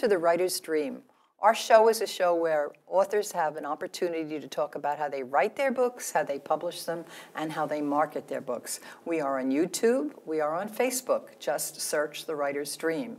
to The Writer's Dream. Our show is a show where authors have an opportunity to talk about how they write their books, how they publish them, and how they market their books. We are on YouTube. We are on Facebook. Just search The Writer's Dream.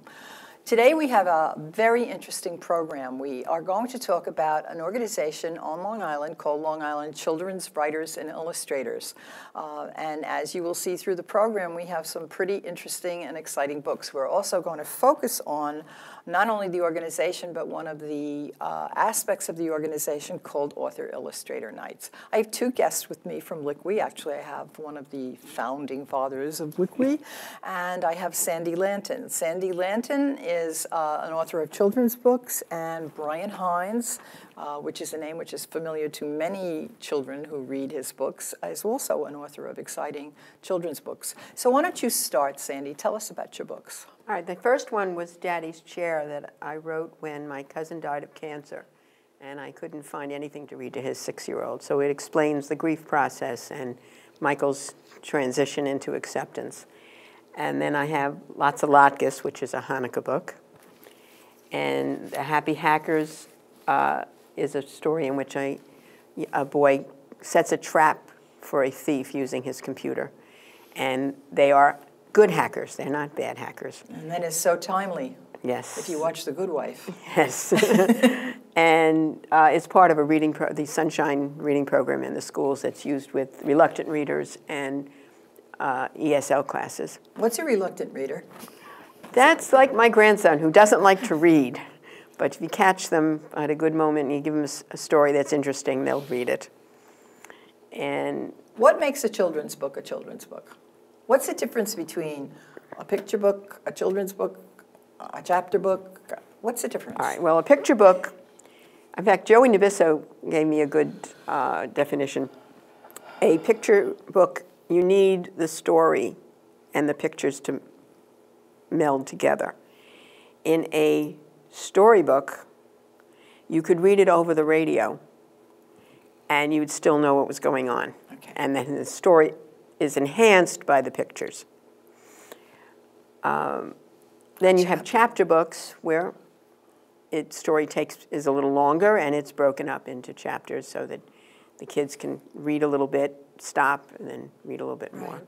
Today we have a very interesting program. We are going to talk about an organization on Long Island called Long Island Children's Writers and Illustrators. And as you will see through the program, we have some pretty interesting and exciting books. We're also going to focus on not only the organization, but one of the aspects of the organization called Author Illustrator Nights. I have two guests with me from LICWI. Actually, I have one of the founding fathers of LICWI, and I have Sandy Lanton. Sandy Lanton is an author of children's books, and Brian Heinz, which is a name which is familiar to many children who read his books, is also an author of exciting children's books. So why don't you start, Sandy? Tell us about your books. All right, the first one was Daddy's Chair that I wrote when my cousin died of cancer, and I couldn't find anything to read to his 6-year-old. So it explains the grief process and Michael's transition into acceptance. And then I have Lots of Latkes, which is a Hanukkah book. And The Happy Hackers is a story in which a boy sets a trap for a thief using his computer. And they are good hackers. They're not bad hackers. And that is so timely. Yes. If you watch The Good Wife. Yes. And it's part of the Sunshine reading program in the schools that's used with reluctant readers and ESL classes. What's a reluctant reader? That's like my grandson who doesn't like to read. But if you catch them at a good moment and you give them a story that's interesting, they'll read it. And what makes a children's book a children's book? What's the difference between a picture book, a children's book, a chapter book? What's the difference? All right, well, a picture book, in fact, Joey Naviso gave me a good definition. A picture book, you need the story and the pictures to meld together. In a storybook, you could read it over the radio and you would still know what was going on. Okay. And then the story is enhanced by the pictures. Then you have chapter books where story is a little longer and it's broken up into chapters so that the kids can read a little bit, stop, and then read a little bit more.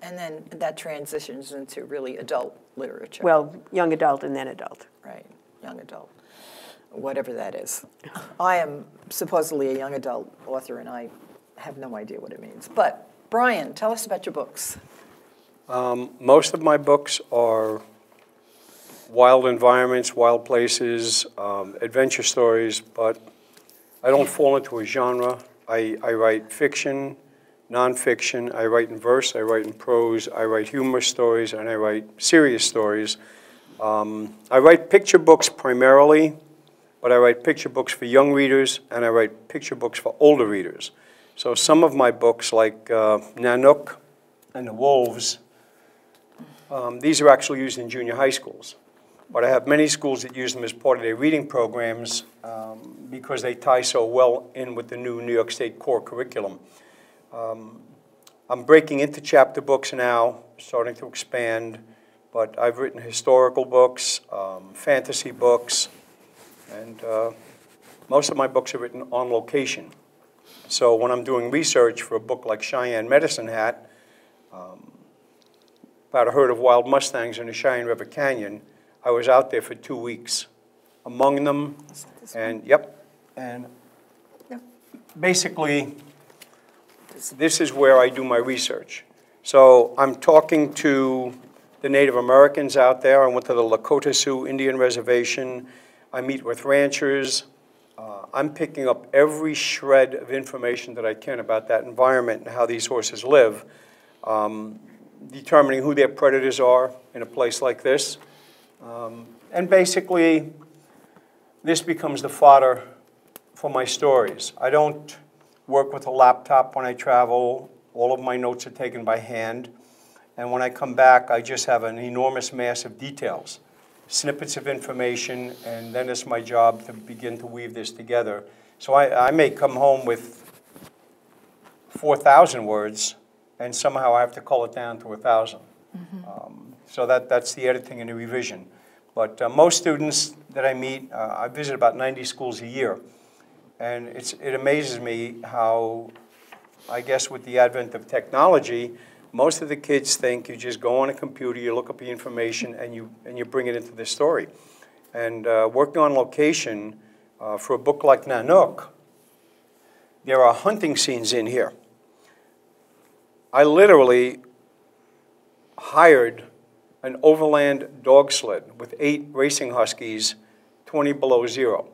And then that transitions into really adult literature. Well, young adult and then adult. Right, young adult, whatever that is. I am supposedly a young adult author and I have no idea what it means. But Brian, tell us about your books. Most of my books are wild environments, wild places, adventure stories, but I don't fall into a genre. I write fiction, nonfiction, I write in verse, I write in prose, I write humorous stories, and I write serious stories. I write picture books primarily, but I write picture books for young readers, and I write picture books for older readers. So some of my books, like Nanook and the Wolves, these are actually used in junior high schools. But I have many schools that use them as part of their reading programs because they tie so well in with the new New York State core curriculum. I'm breaking into chapter books now, starting to expand, but I've written historical books, fantasy books, and most of my books are written on location. So when I'm doing research for a book like Cheyenne Medicine Hat, about a herd of wild mustangs in the Cheyenne River Canyon, I was out there for 2 weeks among them, and basically this is where I do my research. So I'm talking to the Native Americans out there. I went to the Lakota Sioux Indian Reservation. I meet with ranchers. I'm picking up every shred of information that I can about that environment and how these horses live, determining who their predators are in a place like this. And basically, this becomes the fodder for my stories. I don't work with a laptop when I travel. All of my notes are taken by hand. And when I come back, I just have an enormous mass of details, snippets of information, and then it's my job to begin to weave this together. So I may come home with 4,000 words, and somehow I have to cull it down to 1,000. So that's the editing and the revision. But most students that I meet, I visit about 90 schools a year. And it amazes me how, I guess with the advent of technology, most of the kids think you just go on a computer, you look up the information, and you bring it into the story. And working on location for a book like Nanook, there are hunting scenes in here. I literally hired an overland dog sled with 8 racing huskies, 20 below zero,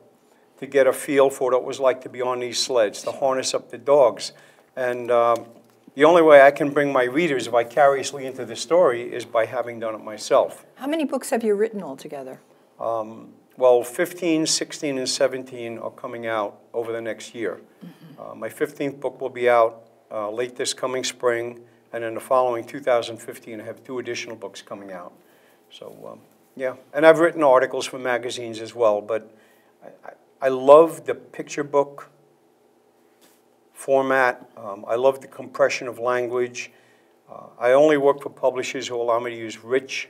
to get a feel for what it was like to be on these sleds, to harness up the dogs. And the only way I can bring my readers vicariously into the story is by having done it myself. How many books have you written altogether? Well, 15, 16, and 17 are coming out over the next year. My 15th book will be out late this coming spring, and in the following 2015, I have 2 additional books coming out. So, yeah. And I've written articles for magazines as well, but I love the picture book format. I love the compression of language. I only work for publishers who allow me to use rich,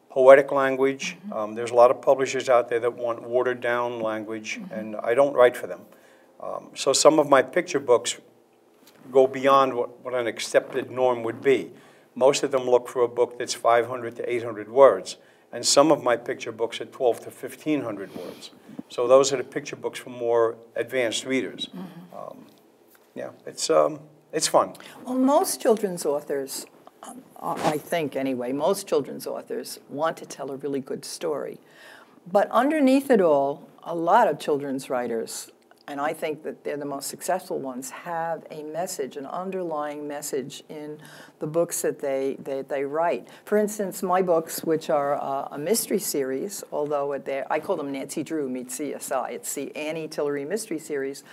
poetic language. There's a lot of publishers out there that want watered-down language, and I don't write for them. So some of my picture books go beyond what an accepted norm would be. Most of them look for a book that's 500 to 800 words, and some of my picture books are 12 to 1,500 words. So those are the picture books for more advanced readers. Yeah, it's fun. Well, most children's authors, I think anyway, most children's authors want to tell a really good story. But underneath it all, a lot of children's writers, and I think that they're the most successful ones, have a message, an underlying message in the books that they write. For instance, my books, which are a mystery series, although I call them Nancy Drew meets CSI. It's the Annie Tillery mystery series.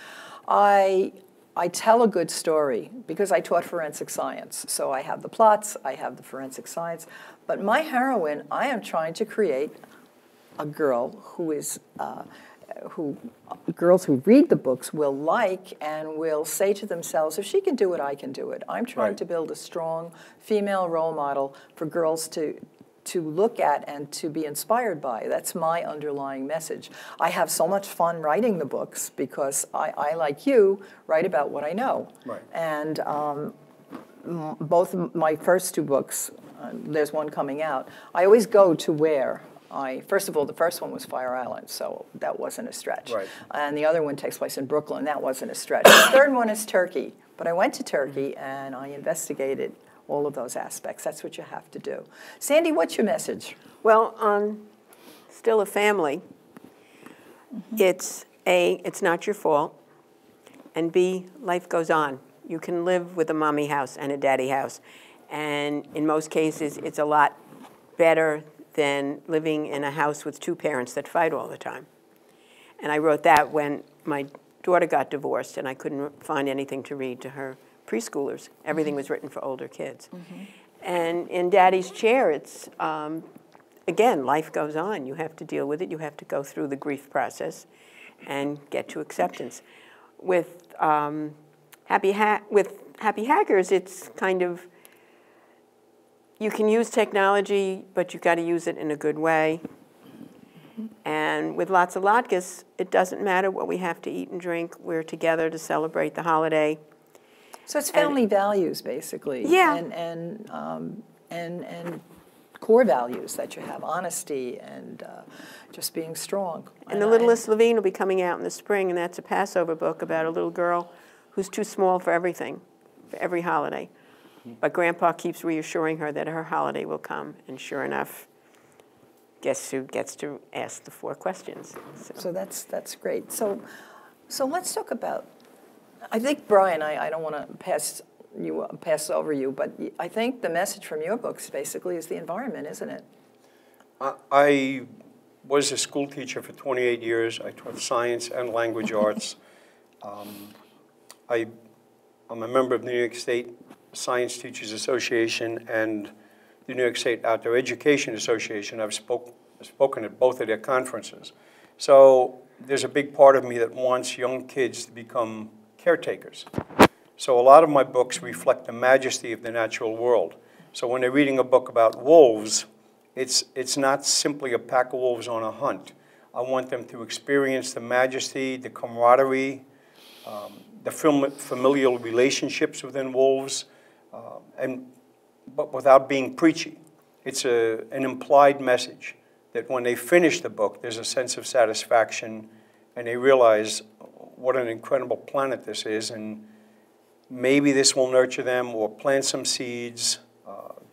I tell a good story because I taught forensic science. So I have the plots, I have the forensic science. But my heroine, I am trying to create a girl who is, girls who read the books will like and will say to themselves, if she can do it, I can do it. I'm trying to build a strong female role model for girls to look at and to be inspired by. That's my underlying message. I have so much fun writing the books because I like you, write about what I know. Right. And both of my first 2 books, there's one coming out, I always go to where first of all, the first one was Fire Island, so that wasn't a stretch. Right. And the other one takes place in Brooklyn, that wasn't a stretch. The third one is Turkey, but I went to Turkey and I investigated all of those aspects. That's what you have to do. Sandy, what's your message? Well, still a family. It's not your fault, and B, life goes on. You can live with a mommy house and a daddy house, and in most cases, it's a lot better than living in a house with 2 parents that fight all the time. And I wrote that when my daughter got divorced and I couldn't find anything to read to her preschoolers. Everything was written for older kids. And in Daddy's Chair, it's, again, life goes on. You have to deal with it. You have to go through the grief process and get to acceptance. With Happy Hackers, it's kind of, you can use technology, but you've got to use it in a good way. And with Lots of Latkes, it doesn't matter what we have to eat and drink. We're together to celebrate the holiday. So it's family values, basically. Yeah. And core values that you have, honesty and just being strong. And The Littlest Levine will be coming out in the spring, and that's a Passover book about a little girl who's too small for everything, for every holiday. But Grandpa keeps reassuring her that her holiday will come, and sure enough, guess who gets to ask the 4 questions? So that's great. So let's talk about, I think, Brian, I don't want to pass over you, but I think the message from your books basically is the environment, isn't it? I was a school teacher for 28 years. I taught science and language arts. I'm a member of the New York State Science Teachers Association and the New York State Outdoor Education Association. I've spoken at both of their conferences. So there's a big part of me that wants young kids to become caretakers. So a lot of my books reflect the majesty of the natural world. So when they're reading a book about wolves, It's not simply a pack of wolves on a hunt. I want them to experience the majesty, the camaraderie, the familial relationships within wolves, but without being preachy. It's an implied message that when they finish the book, there's a sense of satisfaction, and they realize what an incredible planet this is, and maybe this will nurture them or plant some seeds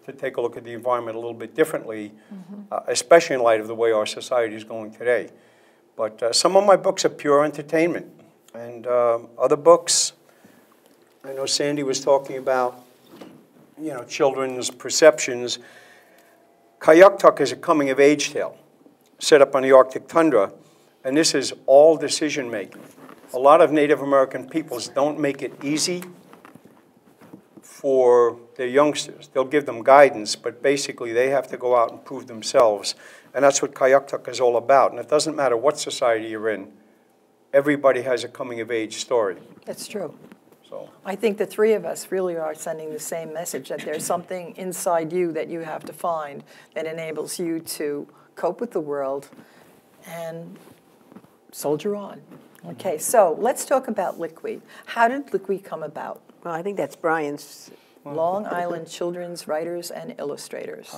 to take a look at the environment a little bit differently, especially in light of the way our society is going today. But some of my books are pure entertainment, and other books, I know Sandy was talking about, you know, children's perceptions. Kayuktuk is a coming-of-age tale set up on the Arctic tundra, and this is all decision-making. A lot of Native American peoples don't make it easy for their youngsters. They'll give them guidance, but basically they have to go out and prove themselves, and that's what Kayuktuk is all about. And it doesn't matter what society you're in, everybody has a coming-of-age story. That's true. So I think the three of us really are sending the same message, that there's something inside you that you have to find that enables you to cope with the world and soldier on. Okay, so let's talk about Liquid. How did Liquid come about? Well, I think that's Brian's. Long Island children's writers and illustrators.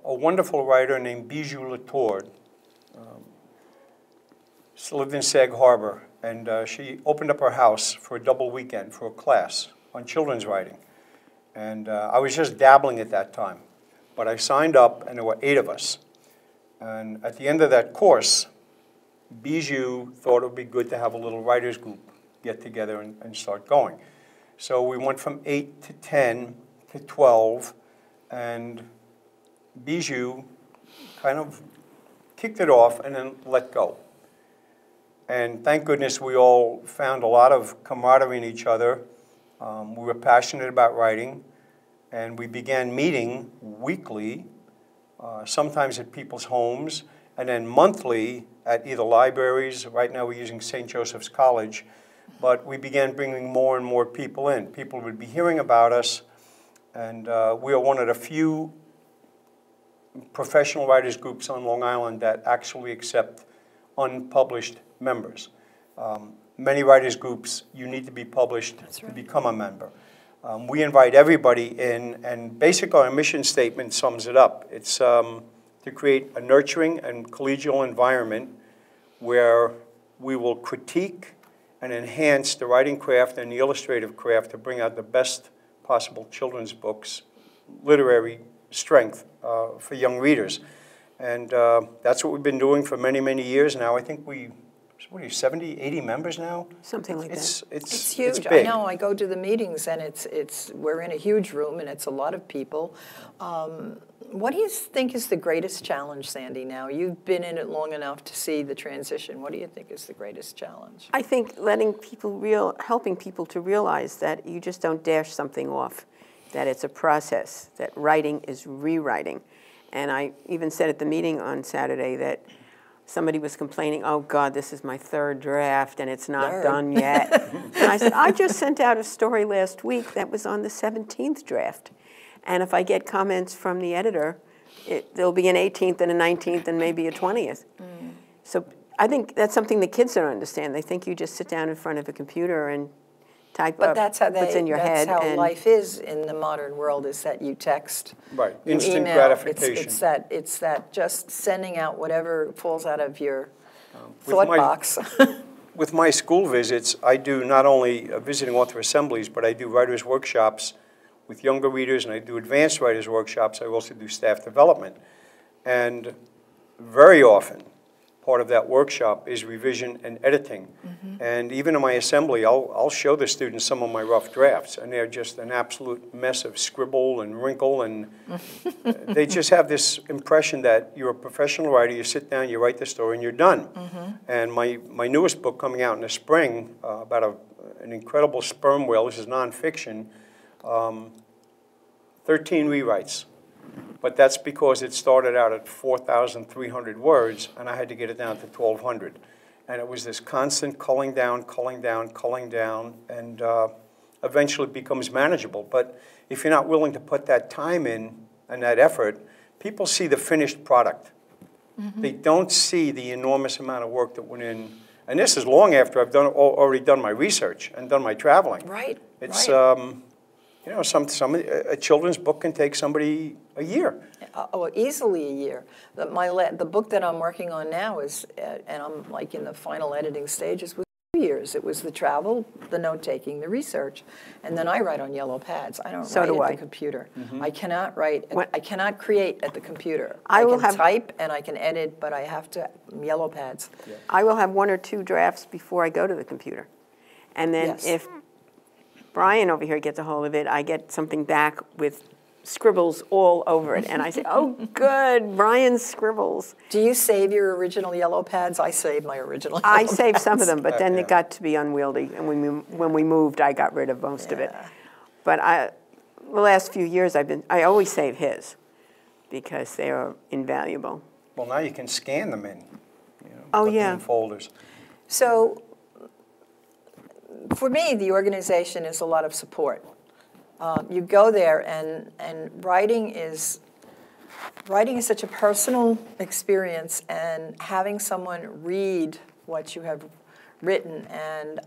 a wonderful writer named Bijou Latour lived in Sag Harbor, and she opened up her house for a double weekend for a class on children's writing. And I was just dabbling at that time, but I signed up, and there were 8 of us. And at the end of that course, Bijou thought it would be good to have a little writers group get together and start going. So we went from 8 to 10 to 12, and Bijou kind of kicked it off and then let go. And thank goodness we all found a lot of camaraderie in each other. We were passionate about writing, and we began meeting weekly, sometimes at people's homes, and then monthly at either libraries. Right now we're using St. Joseph's College, but we began bringing more and more people in. People would be hearing about us, and we are one of the few professional writers groups on Long Island that actually accept unpublished members. Many writers groups, you need to be published to become a member. We invite everybody in, and basically our mission statement sums it up. It's to create a nurturing and collegial environment where we will critique and enhance the writing craft and the illustrative craft to bring out the best possible children's books, literary strength for young readers. And that's what we've been doing for many, many years now. I think we, what are you, 70, 80 members now? Something like that. It's huge. It's big. I know. I go to the meetings, and we're in a huge room, and it's a lot of people. What do you think is the greatest challenge, Sandy, now? You've been in it long enough to see the transition. What do you think is the greatest challenge? I think helping people to realize that you just don't dash something off, that it's a process, that writing is rewriting. And I even said at the meeting on Saturday that somebody was complaining, oh God, this is my 3rd draft and it's not done yet. And I said, I just sent out a story last week that was on the 17th draft. And if I get comments from the editor, there'll be an 18th and a 19th and maybe a 20th. So I think that's something the kids don't understand. They think you just sit down in front of a computer and type up what's in your head. That's how life is in the modern world, is that you text, right. You Instant email. gratification. It's that just sending out whatever falls out of your thought box. With my school visits, I do not only visiting author assemblies, but I do writers' workshops with younger readers, and I do advanced writers' workshops. I also do staff development. And very often, part of that workshop is revision and editing. And even in my assembly, I'll show the students some of my rough drafts, and they're just an absolute mess of scribble and wrinkle, and they just have this impression that you're a professional writer, you sit down, you write the story, and you're done. And my newest book coming out in the spring about an incredible sperm whale, this is nonfiction, 13 rewrites. But that's because it started out at 4,300 words, and I had to get it down to 1,200. And it was this constant culling down, and eventually it becomes manageable. But if you're not willing to put that time in and that effort, people see the finished product. They don't see the enormous amount of work that went in. And this is long after I've already done my research and done my traveling. Right. It's, right. You know, a children's book can take somebody a year. Oh, easily a year. The book that I'm working on now is, and I'm like in the final editing stages, was 2 years. It was the travel, the note-taking, the research, and then I write on yellow pads. I don't write at the computer. I cannot write, I cannot create at the computer. I can type and I can edit, but I have to yellow pads. Yeah. I will have 1 or 2 drafts before I go to the computer. And then if Brian over here gets a hold of it, I get something back with scribbles all over it. And I say, oh, good, Brian's scribbles. Do you save your original yellow pads? I save my original yellow pads. I saved some of them, but then it got to be unwieldy. And when we moved, I got rid of most of it. But the last few years, I always save his because they are invaluable. Well, now you can scan them in, put them in folders. So for me, the organization is a lot of support. You go there, and writing is such a personal experience, and having someone read what you have written, and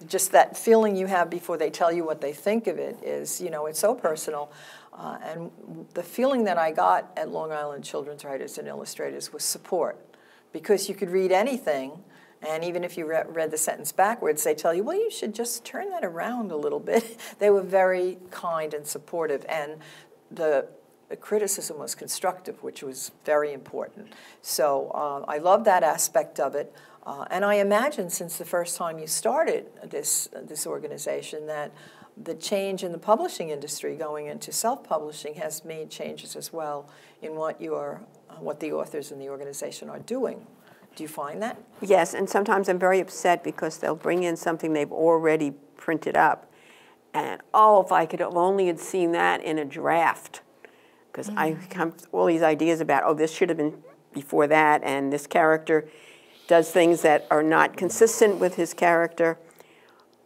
just that feeling you have before they tell you what they think of it is, it's so personal. And the feeling that I got at Long Island Children's Writers and Illustrators was support, because you could read anything. And even if you read the sentence backwards, they tell you, well, you should just turn that around a little bit. They were very kind and supportive, and the criticism was constructive, which was very important. So I love that aspect of it. And I imagine since the first time you started this organization that the change in the publishing industry going into self-publishing has made changes as well in what the authors in the organization are doing. Do you find that? Yes, and sometimes I'm very upset because they'll bring in something they've already printed up. And, oh, if I could have only had seen that in a draft. Because I come with all these ideas about, oh, this should have been before that, and this character does things that are not consistent with his character,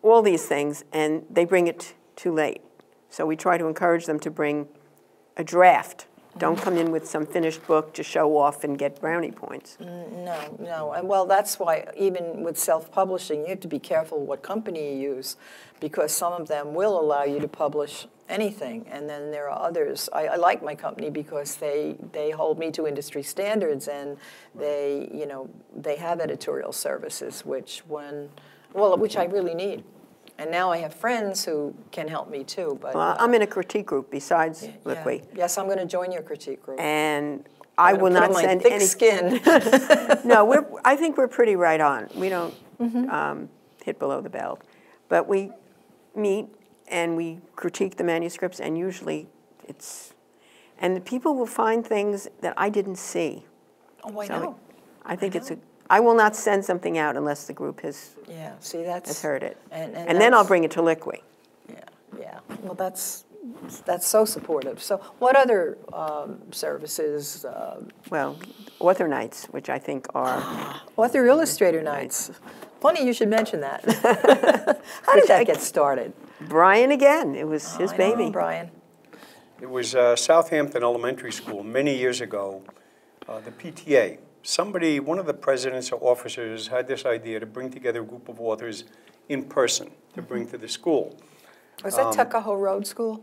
all these things, and they bring it too late. So we try to encourage them to bring a draft. Don't come in with some finished book to show off and get brownie points. No. And well, that's why even with self-publishing, you have to be careful what company you use, because some of them will allow you to publish anything, and then there are others. I like my company because they hold me to industry standards, and they have editorial services, which I really need. And now I have friends who can help me too. But well, I'm in a critique group besides Liqui. Yes, I'm going to join your critique group. And I will not send thick skin. No, I think we're pretty right on. We don't hit below the belt, but we meet and we critique the manuscripts, and usually and the people will find things that I didn't see. Oh, I know. I think I will not send something out unless the group has heard it. And then I'll bring it to Liqui. Yeah. Well, that's so supportive. So what other services? Well, author nights, which I think are... Author Illustrator nights. Funny you should mention that. How did that get started? Brian again. It was his baby. I know Brian. It was Southampton Elementary School many years ago, the PTA. One of the presidents or officers had this idea to bring together a group of authors in person to bring to the school. Was that Tuckahoe Road School?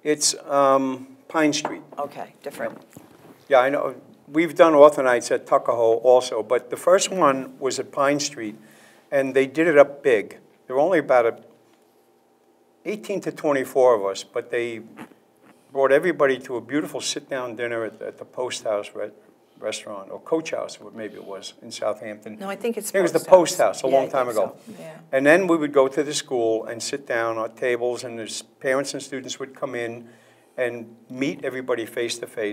It's Pine Street. Okay, different. Yeah, I know. We've done author nights at Tuckahoe also, but the first one was at Pine Street, and they did it up big. There were only about 18 to 24 of us, but they brought everybody to a beautiful sit-down dinner at the Post House restaurant, or Coach House, maybe it was, in Southampton. No, I think it's It was the Post House a long time ago. So. Yeah. And then we would go to the school and sit down at tables, and parents and students would come in and meet everybody face to face.